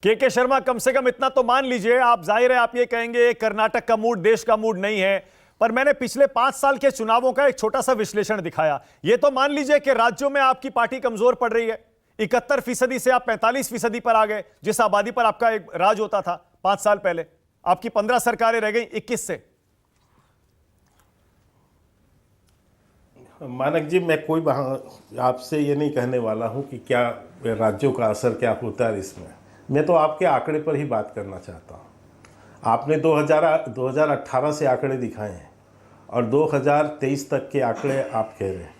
के शर्मा, कम से कम इतना तो मान लीजिए आप। जाहिर है आप ये कहेंगे कर्नाटक का मूड देश का मूड नहीं है, पर मैंने पिछले 5 साल के चुनावों का एक छोटा सा विश्लेषण दिखाया। ये तो मान लीजिए कि राज्यों में आपकी पार्टी कमजोर पड़ रही है। 71% से आप 45% पर आ गए, जिस आबादी पर आपका एक राज होता था 5 साल पहले। आपकी 15 सरकारें रह गई 21 से। मानक जी, मैं कोई आपसे ये नहीं कहने वाला हूँ कि क्या राज्यों का असर क्या होता है इसमें। मैं तो आपके आंकड़े पर ही बात करना चाहता हूँ। आपने 2018 से आंकड़े दिखाए हैं और 2023 तक के आंकड़े आप कह रहे हैं।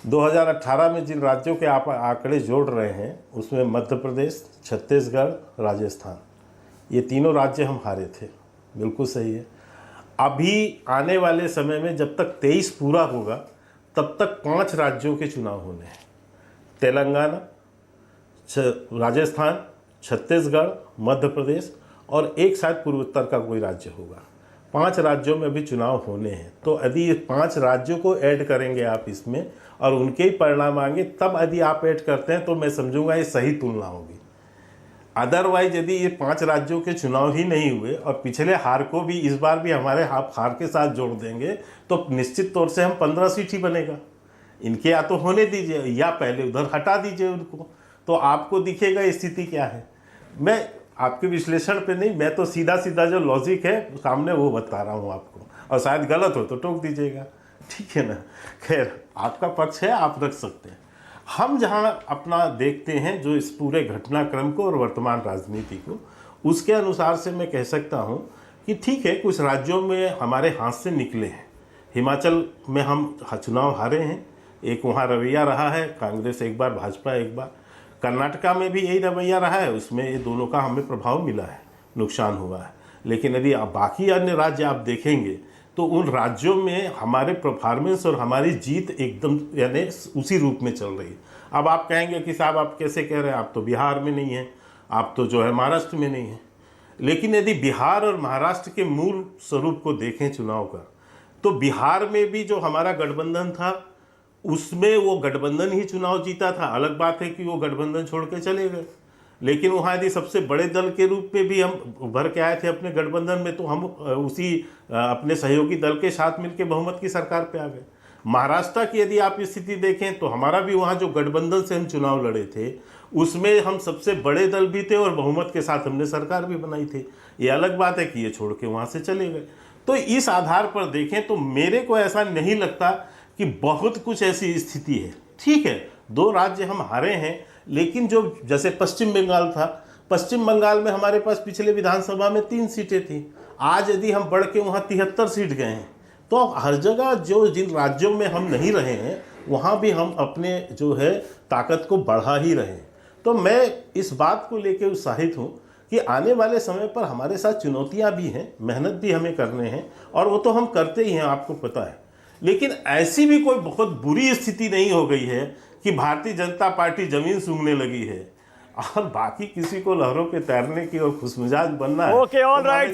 2018 में जिन राज्यों के आप आंकड़े जोड़ रहे हैं उसमें मध्य प्रदेश, छत्तीसगढ़, राजस्थान, ये तीनों राज्य हम हारे थे। बिल्कुल सही है। अभी आने वाले समय में जब तक 23 पूरा होगा तब तक 5 राज्यों के चुनाव होने हैं। तेलंगाना, राजस्थान, छत्तीसगढ़, मध्य प्रदेश और एक शायद पूर्वोत्तर का कोई राज्य होगा। 5 राज्यों में भी चुनाव होने हैं। तो यदि ये 5 राज्यों को ऐड करेंगे आप इसमें और उनके ही परिणाम आएंगे, तब यदि आप ऐड करते हैं तो मैं समझूंगा ये सही तुलना होगी। अदरवाइज यदि ये 5 राज्यों के चुनाव ही नहीं हुए और पिछले हार को भी इस बार भी हमारे हार के साथ जोड़ देंगे तो निश्चित तौर से हम 15 सीट ही बनेगा। इनके या तो होने दीजिए या पहले उधर हटा दीजिए उनको, तो आपको दिखेगा स्थिति क्या है। मैं आपके विश्लेषण पे नहीं, मैं तो सीधा सीधा जो लॉजिक है सामने वो बता रहा हूँ आपको, और शायद गलत हो तो टोक दीजिएगा, ठीक है ना। खैर, आपका पक्ष है, आप रख सकते हैं। हम जहाँ अपना देखते हैं जो इस पूरे घटनाक्रम को और वर्तमान राजनीति को, उसके अनुसार से मैं कह सकता हूँ कि ठीक है, कुछ राज्यों में हमारे हाथ से निकले हैं। हिमाचल में हम चुनाव हारे हैं, एक वहाँ रवैया रहा है, कांग्रेस एक बार, भाजपा एक बार। कर्नाटका में भी यही रवैया रहा है, उसमें ये दोनों का हमें प्रभाव मिला है, नुकसान हुआ है। लेकिन यदि आप बाकी अन्य राज्य आप देखेंगे तो उन राज्यों में हमारे परफॉर्मेंस और हमारी जीत एकदम यानी उसी रूप में चल रही है। अब आप कहेंगे कि साहब आप कैसे कह रहे हैं, आप तो बिहार में नहीं हैं, आप तो जो है महाराष्ट्र में नहीं हैं। लेकिन यदि बिहार और महाराष्ट्र के मूल स्वरूप को देखें चुनाव का, तो बिहार में भी जो हमारा गठबंधन था उसमें वो गठबंधन ही चुनाव जीता था। अलग बात है कि वो गठबंधन छोड़ के चले गए, लेकिन वहाँ यदि सबसे बड़े दल के रूप में भी हम उभर के आए थे अपने गठबंधन में, तो हम उसी अपने सहयोगी दल के साथ मिलकर बहुमत की सरकार पे आ गए। महाराष्ट्र की यदि आप स्थिति देखें तो हमारा भी वहाँ जो गठबंधन से हम चुनाव लड़े थे उसमें हम सबसे बड़े दल भी थे और बहुमत के साथ हमने सरकार भी बनाई थी। ये अलग बात है कि ये छोड़ के वहाँ से चले गए। तो इस आधार पर देखें तो मेरे को ऐसा नहीं लगता कि बहुत कुछ ऐसी स्थिति है। ठीक है, 2 राज्य हम हारे हैं, लेकिन जो जैसे पश्चिम बंगाल था, पश्चिम बंगाल में हमारे पास पिछले विधानसभा में 3 सीटें थी। आज यदि हम बढ़ के वहाँ 73 सीट गए हैं, तो हर जगह जो जिन राज्यों में हम नहीं रहे हैं वहाँ भी हम अपने जो है ताकत को बढ़ा ही रहे हैं। तो मैं इस बात को लेकर उत्साहित हूँ कि आने वाले समय पर हमारे साथ चुनौतियाँ भी हैं, मेहनत भी हमें करने हैं, और वो तो हम करते ही हैं, आपको पता है। लेकिन ऐसी भी कोई बहुत बुरी स्थिति नहीं हो गई है कि भारतीय जनता पार्टी जमीन सूंघने लगी है और बाकी किसी को लहरों पे तैरने की और खुशमिजाज बनना है। Okay, all right.